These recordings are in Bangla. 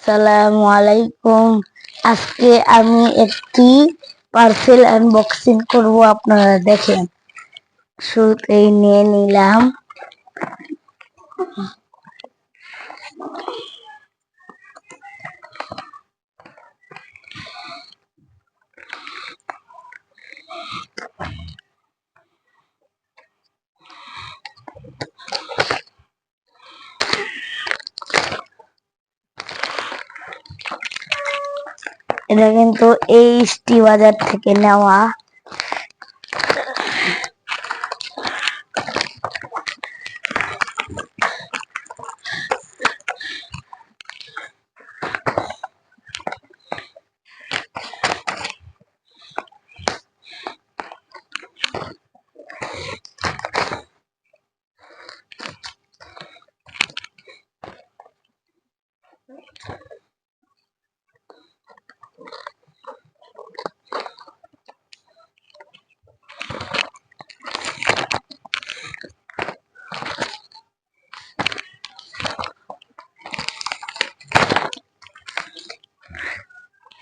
আসসালামু আলাইকুম। আজকে আমি একটি পার্সেল আনবক্সিং করব, আপনারা দেখেন। শুরুতেই নিয়ে নিলাম এটা কিন্তু এইচটি বাজার থেকে নেওয়া।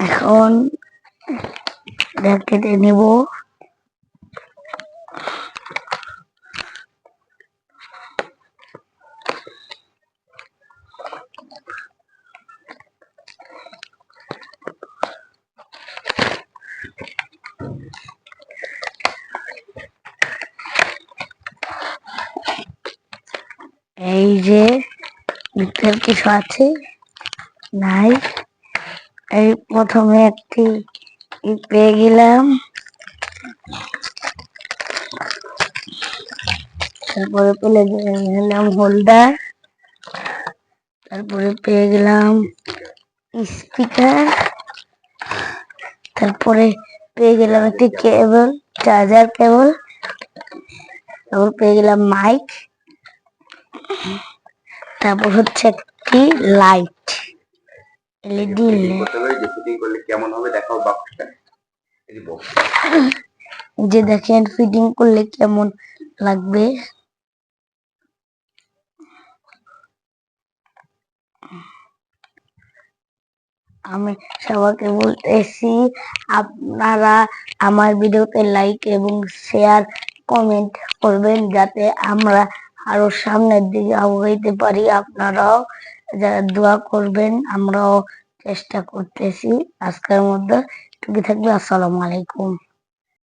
এখন কেটে নেব। এই যে ভিতর কিছু আছে নাই। এই প্রথমে একটি পেয়ে গেলাম, তারপরে পেলে গেলাম হোল্ডার, তারপরে পেয়ে গেলাম স্পিকার, তারপরে পেয়ে গেলাম একটি কেবল, চার্জার কেবল, তারপর পেয়ে গেলাম মাইক, তারপর হচ্ছে একটি লাইট, এলইডি। যে দেখেন ফিটিং করলে কেমন লাগবে। আমি সবাইকে বলতেছি, আপনারা আমার ভিডিওতে লাইক এবং শেয়ার কমেন্ট করবেন, যাতে আমরা আরো সামনের দিকে আগাইতে পারি। আপনারাও যারা দোয়া করবেন, আমরাও চেষ্টা করতেছি। আজকের মধ্যে টুকি থাকবে। আসসালামু আলাইকুম।